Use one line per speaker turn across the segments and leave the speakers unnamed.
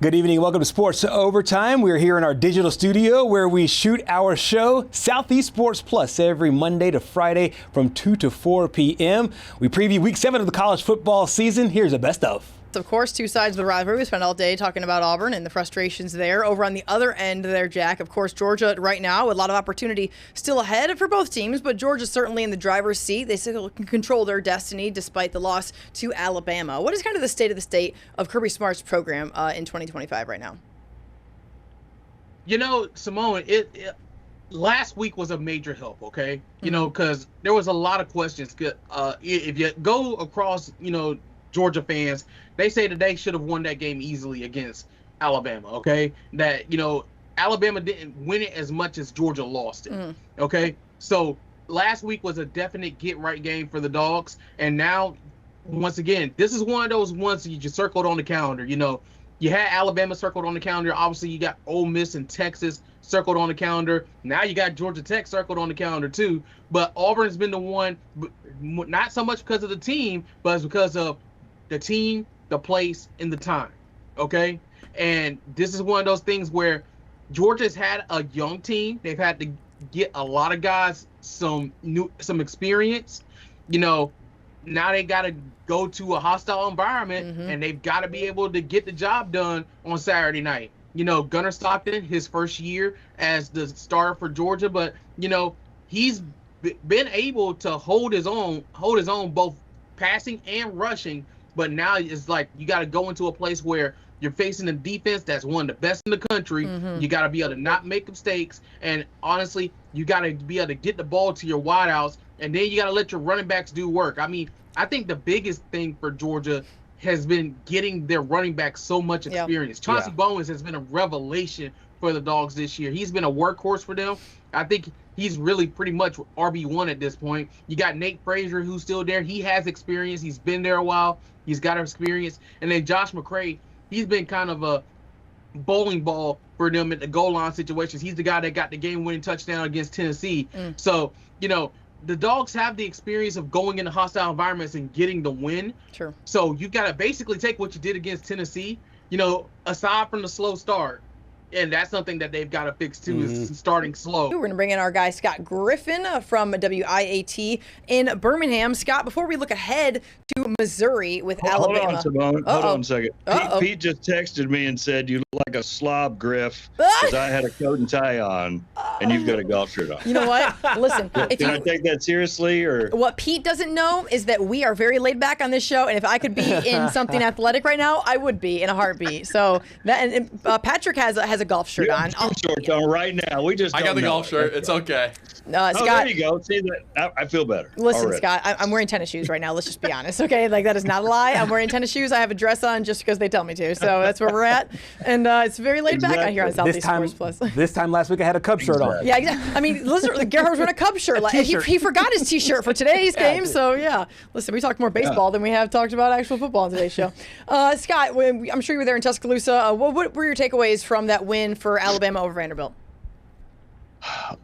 Good evening. Welcome to Sports Overtime. We're here in our digital studio where we shoot our show, Southeast Sports Plus, every Monday to Friday from 2 to 4 p.m. We preview Week 7 of the college football season. Here's the best of.
Of course, two sides of the rivalry. We spent all day talking about Auburn and the frustrations there. Over on the other end there, Jack, of course, Georgia right now with a lot of opportunity still ahead for both teams, but Georgia's certainly in the driver's seat. They still can control their destiny despite the loss to Alabama. What is kind of the state of Kirby Smart's program in 2025 right now?
You know, Simone, last week was a major help, okay? You know, because there was a lot of questions. If you go across, Georgia fans, they say that they should have won that game easily against Alabama, okay? That, Alabama didn't win it as much as Georgia lost it, okay? So last week was a definite get-right game for the Dogs, and now, once again, this is one of those ones that you just circled on the calendar. You had Alabama circled on the calendar. Obviously, you got Ole Miss and Texas circled on the calendar. Now you got Georgia Tech circled on the calendar, too. But Auburn's been the one, not so much because of the team, but it's because of the team, the place, and the time, okay? And this is one of those things where Georgia's had a young team. They've had to get a lot of guys some experience. Now they got to go to a hostile environment, and they've got to be able to get the job done on Saturday night. Gunnar Stockton, his first year as the starter for Georgia, but, he's been able to hold his own both passing and rushing. But now it's like you got to go into a place where you're facing a defense that's one of the best in the country. You got to be able to not make mistakes. And honestly, you got to be able to get the ball to your wideouts. And then you got to let your running backs do work. I mean, I think the biggest thing for Georgia has been getting their running backs so much experience. Chauncey Bowens has been a revelation for the Dogs this year. He's been a workhorse for them. I think he's really pretty much RB1 at this point. You got Nate Frazier, who's still there. He has experience. He's been there a while. He's got experience. And then Josh McCray, he's been kind of a bowling ball for them at the goal line situations. He's the guy that got the game-winning touchdown against Tennessee. So, the Dogs have the experience of going into hostile environments and getting the win. Sure. So you got to basically take what you did against Tennessee, aside from the slow start. And that's something that they've got to fix, too, is starting slow.
We're going to bring in our guy, Scott Griffin from WIAT in Birmingham. Scott, before we look ahead to Missouri with Alabama.
Hold on, Simone. Hold on a second. Pete just texted me and said, you look like a slob, Griff, because I had a coat and tie on, and you've got a golf shirt on.
You know what? Listen.
Can I take that seriously? Or
what Pete doesn't know is that we are very laid back on this show, and if I could be in something athletic right now, I would be in a heartbeat. So Patrick has a golf shirt on.
Shorts on right now. I
got the golf shirt. It's okay.
Scott,
there you go. See that? I feel better.
Listen,
already.
Scott, I'm wearing tennis shoes right now. Let's just be honest, okay? Like, that is not a lie. I'm wearing tennis shoes. I have a dress on just because they tell me to. So that's where we're at. And it's very laid back out here on Southeast Sports Plus.
This time last week I had a Cub shirt on.
Yeah, exactly. I mean, listen, Gerhard's wearing a Cub shirt. He forgot his T-shirt for today's game. So, yeah. Listen, we talked more baseball than we have talked about actual football on today's show. Scott, I'm sure you were there in Tuscaloosa. What were your takeaways from that win for Alabama over Vanderbilt?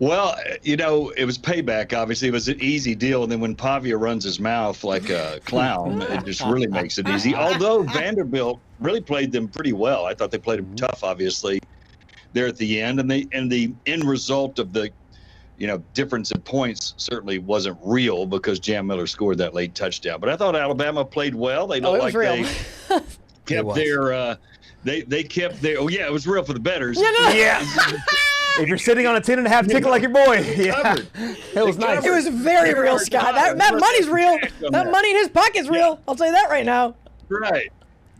Well, it was payback, obviously. It was an easy deal. And then when Pavia runs his mouth like a clown, it just really makes it easy. Although Vanderbilt really played them pretty well. I thought they played them tough, obviously, there at the end. And the end result of the, difference in points certainly wasn't real because Jam Miller scored that late touchdown. But I thought Alabama played well. They looked like they kept their they kept their it was real for the bettors.
Yeah. If you're sitting on a 10.5 ticket like your boy, it was nice.
It was very real, Scott. That money's real. That money in his pocket's real. I'll tell you that right now.
Right.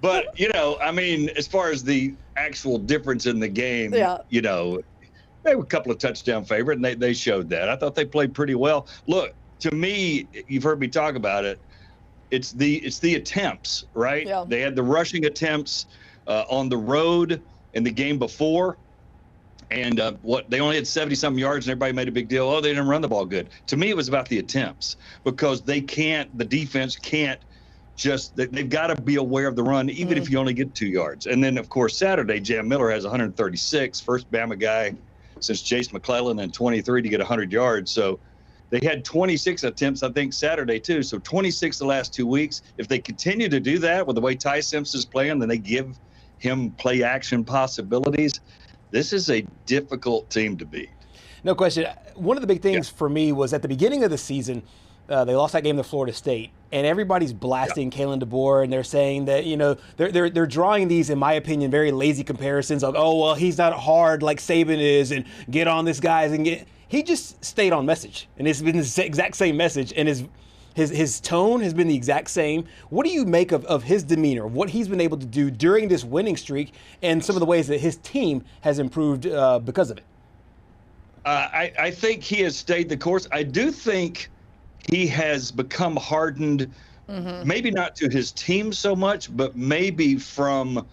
But, as far as the actual difference in the game, they were a couple of touchdown favorite, and they showed that. I thought they played pretty well. Look, to me, you've heard me talk about it, it's the attempts, right? Yeah. They had the rushing attempts on the road in the game before. And they only had 70-something yards, and everybody made a big deal. Oh, they didn't run the ball good. To me, it was about the attempts because the defense can't they've got to be aware of the run, even if you only get 2 yards. And then, of course, Saturday, Jam Miller has 136, first Bama guy since Chase McClellan, and 23 to get 100 yards. So they had 26 attempts, I think, Saturday, too. So 26 the last 2 weeks. If they continue to do that with the way Ty Simpson's playing, then they give him play action possibilities, this is a difficult team to beat.
No question. One of the big things for me was at the beginning of the season, they lost that game to Florida State, and everybody's blasting Kalen DeBoer, and they're saying that, you know, they're drawing these, in my opinion, very lazy comparisons of, oh, well, he's not hard like Saban is, and get on this guys and get. He just stayed on message, and it's been the exact same message, and his tone has been the exact same. What do you make of his demeanor, what he's been able to do during this winning streak, and some of the ways that his team has improved because of it?
I think he has stayed the course. I do think he has become hardened, maybe not to his team so much, but maybe from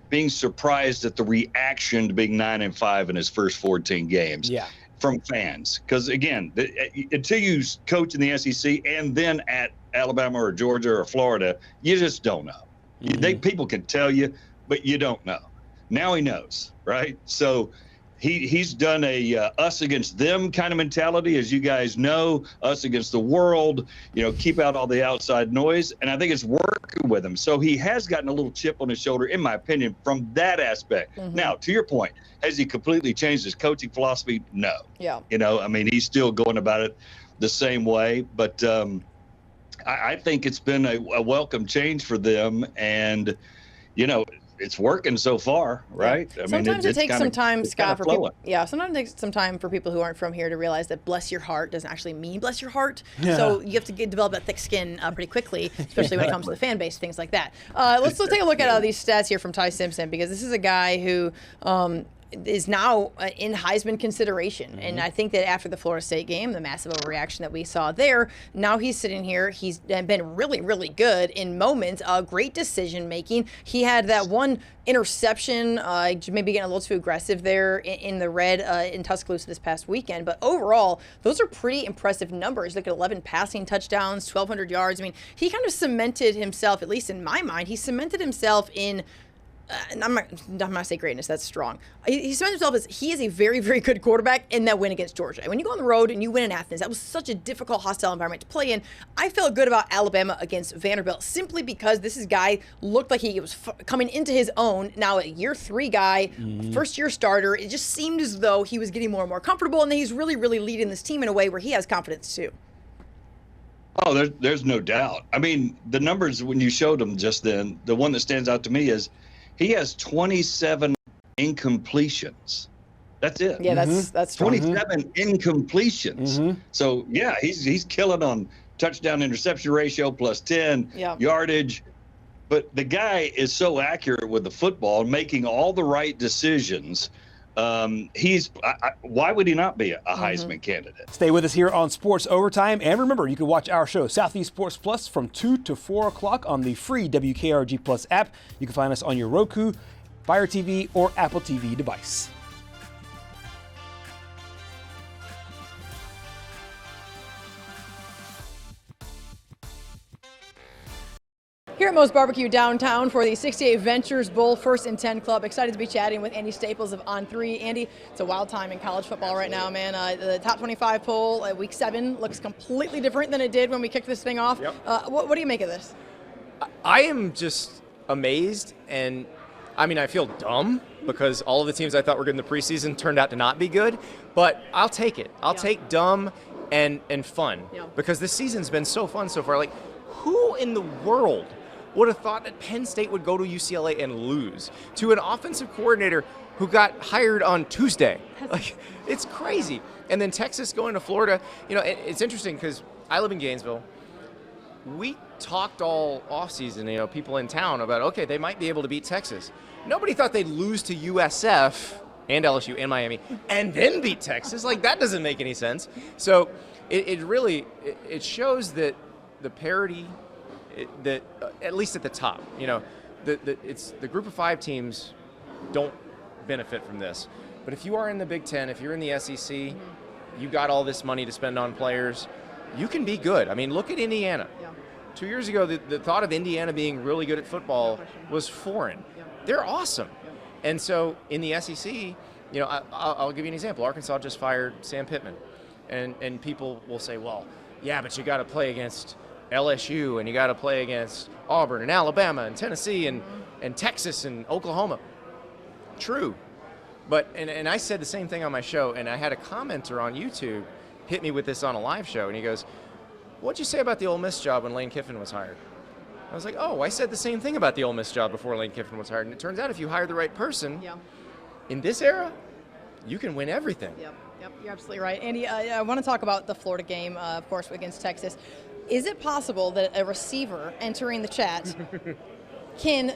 being surprised at the reaction to being 9-5 in his first 14 games from fans. Because, again, until you coach in the SEC and then at Alabama or Georgia or Florida, you just don't know. People can tell you, but you don't know. Now he knows, right? So he's done a us against them kind of mentality, as you guys know, us against the world, you know, keep out all the outside noise. And I think it's working with him. So he has gotten a little chip on his shoulder, in my opinion, from that aspect. Now, to your point, has he completely changed his coaching philosophy? No. Yeah. You know, I mean, he's still going about it the same way. But I think it's been a welcome change for them. And, you know, it's working so far, right?
I mean, sometimes it takes some time, Scott, for people. Yeah, sometimes it takes some time for people who aren't from here to realize that "bless your heart" doesn't actually mean "bless your heart." So you have to develop that thick skin pretty quickly, especially when it comes to the fan base, things like that. Let's take a look at these stats here from Ty Simpson, because this is a guy who is now in Heisman consideration. And I think that after the Florida State game, the massive overreaction that we saw there, now he's sitting here. He's been really, really good in moments of great decision making. He had that one interception, maybe getting a little too aggressive there in the red in Tuscaloosa this past weekend. But overall, those are pretty impressive numbers. Look at 11 passing touchdowns, 1,200 yards. I mean, he kind of cemented himself, at least in my mind, he cemented himself in I'm not going to say greatness, that's strong. He cemented himself as he is a very, very good quarterback in that win against Georgia. When you go on the road and you win in Athens, that was such a difficult, hostile environment to play in. I felt good about Alabama against Vanderbilt simply because this guy looked like he was coming into his own. Now a year 3 guy, first year starter, it just seemed as though he was getting more and more comfortable, and he's really, really leading this team in a way where he has confidence too.
Oh, there's no doubt. I mean, the numbers when you showed them just then, the one that stands out to me is he has 27 incompletions. That's it.
Yeah, that's
27 incompletions. So yeah, he's killing on touchdown interception ratio +10, yardage. But the guy is so accurate with the football, making all the right decisions. Why would he not be a Heisman candidate?
Stay with us here on Sports Overtime. And remember, you can watch our show, Southeast Sports Plus, from 2 to 4 o'clock on the free WKRG Plus app. You can find us on your Roku, Fire TV, or Apple TV device.
Here at Moe's Barbecue downtown for the 68 Ventures Bowl 1st and 10 Club. Excited to be chatting with Andy Staples of On3. Andy, it's a wild time in college football right now, man. The top 25 poll at week 7 looks completely different than it did when we kicked this thing off. What do you make of this?
I am just amazed, and I mean, I feel dumb because all of the teams I thought were good in the preseason turned out to not be good, but I'll take it. I'll take dumb and fun because this season's been so fun so far. Like, who in the world would have thought that Penn State would go to UCLA and lose to an offensive coordinator who got hired on Tuesday? Like, it's crazy. And then Texas going to Florida. You know, it's interesting because I live in Gainesville. We talked all offseason, you know, people in town about, okay, they might be able to beat Texas. Nobody thought they'd lose to USF and LSU and Miami and then beat Texas. Like, that doesn't make any sense. So it really shows that the parity, that at least at the top, you know, it's the group of 5 teams don't benefit from this. But if you are in the Big Ten, if you're in the SEC, you got all this money to spend on players, you can be good. I mean, look at Indiana. 2 years ago, the thought of Indiana being really good at football was foreign. They're awesome. And so in the SEC, you know, I'll give you an example. Arkansas just fired Sam Pittman. And people will say, well, yeah, but you got to play against LSU and you got to play against Auburn and Alabama and Tennessee. And and Texas and Oklahoma. True. But, and I said the same thing on my show, and I had a commenter on YouTube hit me with this on a live show, and he goes, what'd you say about the Ole Miss job when Lane Kiffin was hired? I was like, oh, I said the same thing about the Ole Miss job before Lane Kiffin was hired. And it turns out if you hire the right person, in this era, you can win everything.
Yep, you're absolutely right. Andy, I want to talk about the Florida game, of course, against Texas. Is it possible that a receiver entering the chat can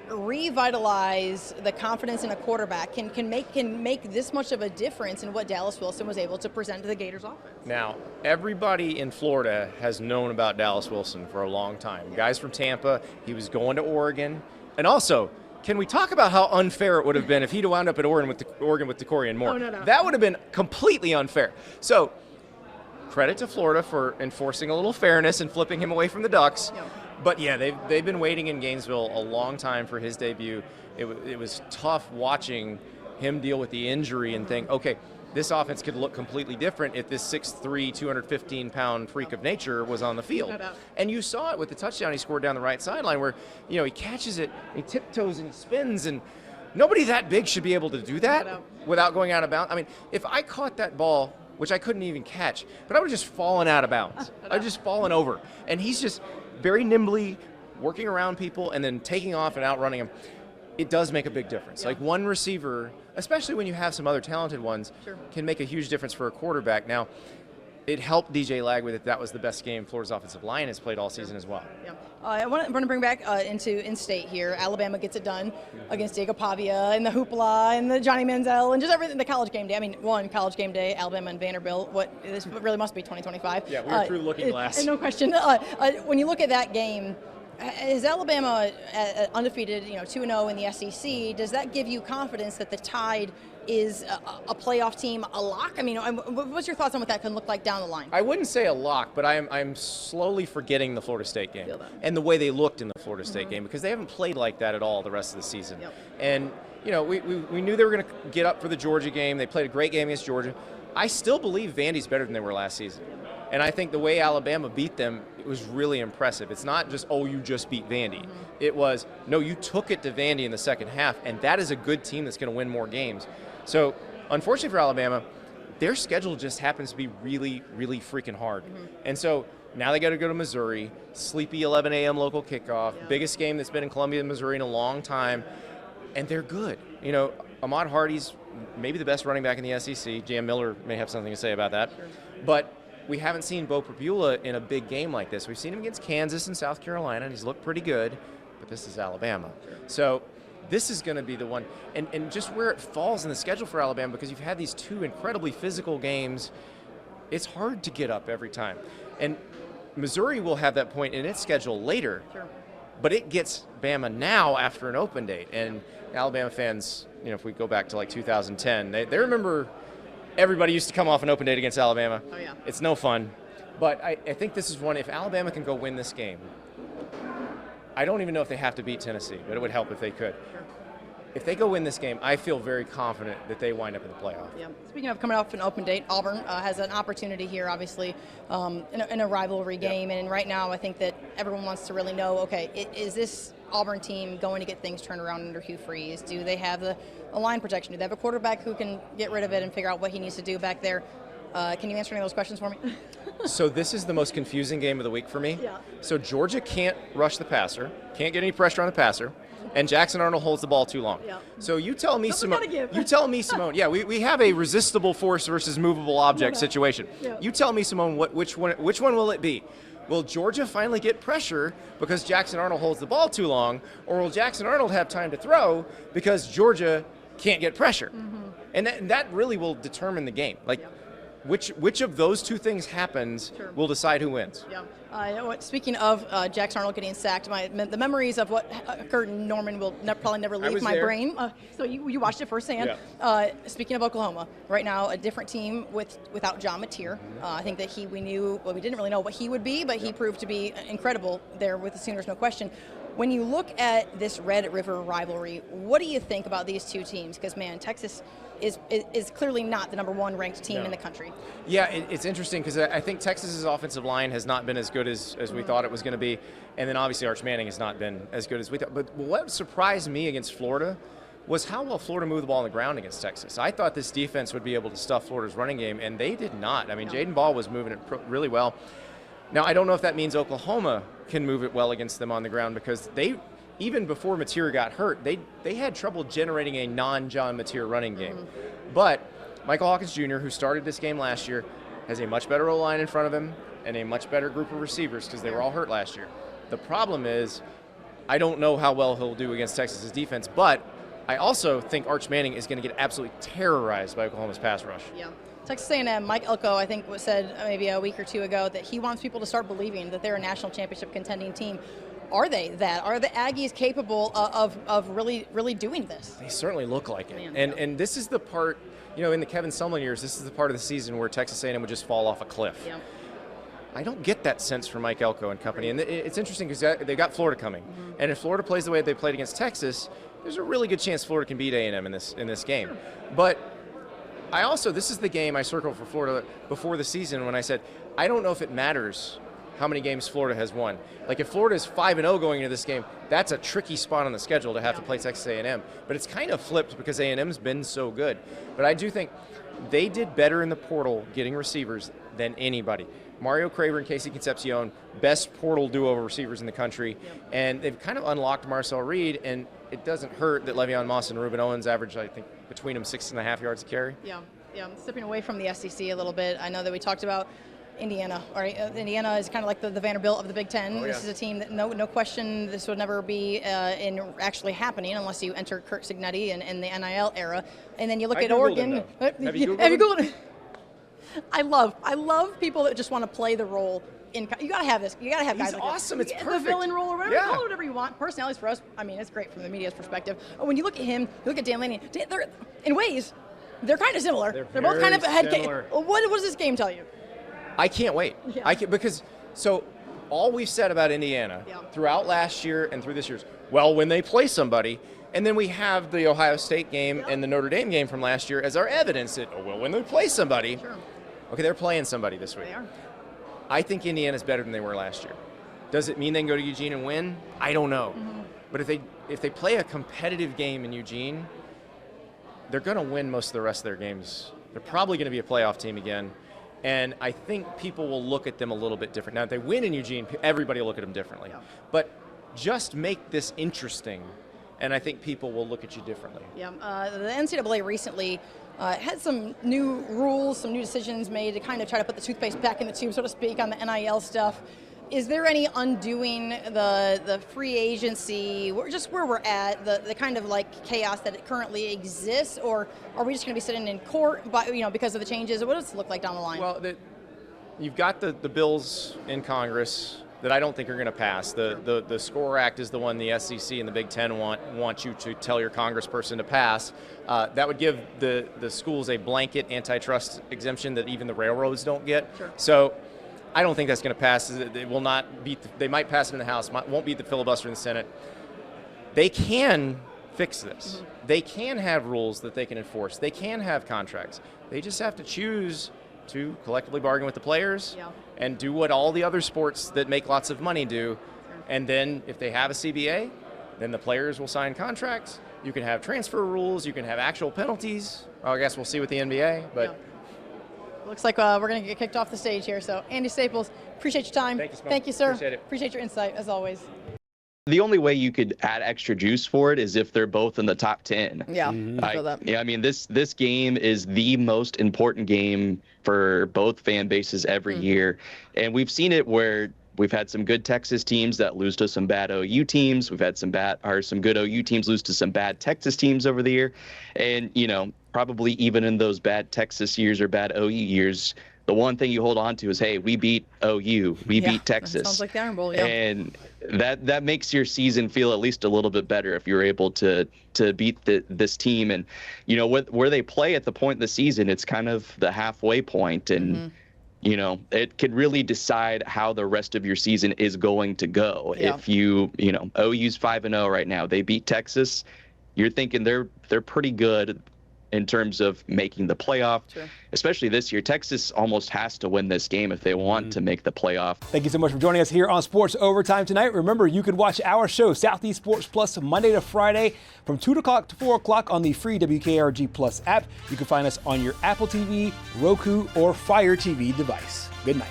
revitalize the confidence in a quarterback, can make this much of a difference in what Dallas Wilson was able to present to the Gators offense?
Now, everybody in Florida has known about Dallas Wilson for a long time. Guys from Tampa, he was going to Oregon. And also, can we talk about how unfair it would have been if he'd wound up at Oregon with DeCorian Moore?
Oh, no.
That would have been completely unfair. So, credit to Florida for enforcing a little fairness and flipping him away from the Ducks.
Yeah.
But yeah, they've been waiting in Gainesville a long time for his debut. It was tough watching him deal with the injury and think, okay, this offense could look completely different if this 6'3", 215-pound freak of nature was on the field. And you saw it with the touchdown he scored down the right sideline where, he catches it, he tiptoes and he spins, and nobody that big should be able to do that without going out of bounds. I mean, if I caught that ball, which I couldn't even catch, but I would have just fallen out of bounds. I would just fallen over. And he's just very nimbly working around people and then taking off and outrunning them. It does make a big difference. Like one receiver, especially when you have some other talented ones, can make a huge difference for a quarterback. Now, it helped DJ Lag with it. That was the best game Florida's offensive line has played all season as well.
I want to bring back into in-state here. Alabama gets it done against Diego Pavia and the hoopla and the Johnny Manziel and just everything. The college game day. I mean, college game day, Alabama and Vanderbilt. This really must be 2025.
Yeah, we were through Looking Glass.
No question. When you look at that game, is Alabama undefeated, 2-0 in the SEC? Does that give you confidence that the Tide is a playoff team, a lock? I mean, what's your thoughts on what that can look like down the line?
I wouldn't say a lock, but I'm slowly forgetting the Florida State game and the way they looked in the Florida State game, because they haven't played like that at all the rest of the season. And, we knew they were going to get up for the Georgia game. They played a great game against Georgia. I still believe Vandy's better than they were last season. And I think the way Alabama beat them, it was really impressive. It's not just, you just beat Vandy. It was, no, you took it to Vandy in the second half, and that is a good team that's going to win more games. So, unfortunately for Alabama, their schedule just happens to be really, really freaking hard. And so, now they got to go to Missouri, sleepy 11 a.m. local kickoff, biggest game that's been in Columbia, Missouri in a long time, and they're good. Ahmad Hardy's maybe the best running back in the SEC. Jam Miller may have something to say about that. But we haven't seen Bo Prabula in a big game like this. We've seen him against Kansas and South Carolina, and he's looked pretty good, but this is Alabama. So this is going to be the one. And just where it falls in the schedule for Alabama, because you've had these two incredibly physical games, it's hard to get up every time. And Missouri will have that point in its schedule later, but it gets Bama now after an open date. And Alabama fans, if we go back to like 2010, they remember everybody used to come off an open date against Alabama. It's no fun. But I think this is one, if Alabama can go win this game, I don't even know if they have to beat Tennessee, but it would help if they could. If they go win this game, I feel very confident that they wind up in the playoff.
Speaking of coming off an open date, Auburn has an opportunity here, obviously, in a rivalry game. And right now, I think that everyone wants to really know, okay, is this Auburn team going to get things turned around under Hugh Freeze? Do they have the line protection? Do they have a quarterback who can get rid of it and figure out what he needs to do back there? Can you answer any of those questions for me?
So this is the most confusing game of the week for me. So Georgia can't rush the passer, can't get any pressure on the passer, and Jackson Arnold holds the ball too long. So you tell me, Simone. Yeah, we have a resistible force versus movable object situation. You tell me, Simone, which one will it be? Will Georgia finally get pressure because Jackson Arnold holds the ball too long, or will Jackson Arnold have time to throw because Georgia can't get pressure? And that really will determine the game. Which of those two things happens will decide who wins.
Speaking of Jackson Arnold getting sacked, the memories of what occurred in Norman will probably never leave my brain. So you watched it firsthand. Speaking of Oklahoma, right now a different team without John Mateer. I think that we didn't really know what he would be, but he proved to be incredible there with the Sooners, no question. When you look at this Red River rivalry, what do you think about these two teams? Because, man, Texas is clearly not the #1 ranked team in the country.
Yeah, it's interesting because I think Texas's offensive line has not been as good as we thought it was going to be. And then obviously Arch Manning has not been as good as we thought. But what surprised me against Florida was how well Florida moved the ball on the ground against Texas. I thought this defense would be able to stuff Florida's running game, and they did not. I mean, Jaden Ball was moving it really well. Now, I don't know if that means Oklahoma can move it well against them on the ground, because even before Mateer got hurt, they had trouble generating a non-John Mateer running game. But Michael Hawkins Jr., who started this game last year, has a much better O-line in front of him and a much better group of receivers because they were all hurt last year. The problem is, I don't know how well he'll do against Texas's defense, but I also think Arch Manning is going to get absolutely terrorized by Oklahoma's pass rush.
Yeah. Texas A&M, Mike Elko, I think, said maybe a week or two ago that he wants people to start believing that they're a national championship contending team. Are they that? Are the Aggies capable of really doing this?
They certainly look like it.
Man,
and this is the part, in the Kevin Sumlin years, this is the part of the season where Texas A&M would just fall off a cliff.
Yeah.
I don't get that sense from Mike Elko and company. And it's interesting because they've got Florida coming. And if Florida plays the way they played against Texas, there's a really good chance Florida can beat A&M in this game.
Sure.
But this is the game I circled for Florida before the season when I said, I don't know if it matters how many games Florida has won. Like, if Florida is 5-0 going into this game, that's a tricky spot on the schedule to have to play Texas A&M. But it's kind of flipped because A&M's been so good. But I do think they did better in the portal getting receivers than anybody. Mario Craver and Casey Concepcion, best portal duo of receivers in the country. And they've kind of unlocked Marcel Reed, and it doesn't hurt that Le'Veon Moss and Ruben Owens average, I think, between them 6.5 yards a carry.
Yeah. Stepping away from the SEC a little bit, I know that we talked about Indiana. All right, Indiana is kind of like the Vanderbilt of the Big Ten. This is a team that no question this would never be in actually happening unless you enter Kurt Signetti and the NIL era. And then you look at Oregon.
Have you Googled
it? I love people that just want to play the role. You gotta have this. You gotta have guys
He's
like
awesome.
This.
It's perfect.
The villain role or whatever. Call it whatever you want. Personalities for us. I mean, it's great from the media's perspective. When you look at him, you look at Dan Lanning. They're, in ways, they're kind of similar. They're both kind of head case. What does this game tell you?
I can't wait.
Yeah.
Because all we've said about Indiana throughout last year and through this year's, well, when they play somebody, and then we have the Ohio State game and the Notre Dame game from last year as our evidence that, when they play somebody, okay, they're playing somebody this week.
They are.
I think Indiana's better than they were last year. Does it mean they can go to Eugene and win? I don't know. But if they play a competitive game in Eugene, they're going to win most of the rest of their games. They're probably going to be a playoff team again. And I think people will look at them a little bit different. Now, if they win in Eugene, everybody will look at them differently. But just make this interesting, and I think people will look at you differently.
Yeah, the NCAA recently had some new rules, some new decisions made to kind of try to put the toothpaste back in the tube, so to speak, on the NIL stuff. Is there any undoing the free agency, just where we're at, the kind of like chaos that it currently exists, or are we just going to be sitting in court, because of the changes? What does it look like down the line?
Well, you've got the bills in Congress that I don't think are going to pass. The SCORE Act is the one the SEC and the Big Ten want you to tell your congressperson to pass. That would give the schools a blanket antitrust exemption that even the railroads don't get.
Sure.
So I don't think that's going to pass. It will not beat. They might pass it in the House. Won't beat the filibuster in the Senate. They can fix this. They can have rules that they can enforce. They can have contracts. They just have to choose to collectively bargain with the players and do what all the other sports that make lots of money do. And then if they have a CBA, then the players will sign contracts. You can have transfer rules. You can have actual penalties. Well, I guess we'll see with the NBA, but.
Looks like we're going to get kicked off the stage here. So, Andy Staples, appreciate your time.
Thank you,
sir.
Appreciate it.
Appreciate your insight, as always.
The only way you could add extra juice for it is if they're both in the top 10.
Yeah, I feel that.
Yeah, I mean, this game is the most important game for both fan bases every year. And we've seen it where we've had some good Texas teams that lose to some bad OU teams. We've had some good OU teams lose to some bad Texas teams over the year. And, probably even in those bad Texas years or bad OU years, the one thing you hold on to is, hey, we beat OU, we beat Texas.
Sounds like the Iron Bowl,
And that makes your season feel at least a little bit better if you're able to beat this team. And, where they play at the point in the season, it's kind of the halfway point. And you know, it could really decide how the rest of your season is going to go.
Yeah.
If you know, OU's 5-0 right now. They beat Texas. You're thinking they're pretty good in terms of making the playoff.
Sure.
Especially this year. Texas almost has to win this game if they want to make the playoff.
Thank you so much for joining us here on Sports Overtime tonight. Remember, you can watch our show, Southeast Sports Plus, Monday to Friday from 2 o'clock to 4 o'clock on the free WKRG Plus app. You can find us on your Apple TV, Roku, or Fire TV device. Good night.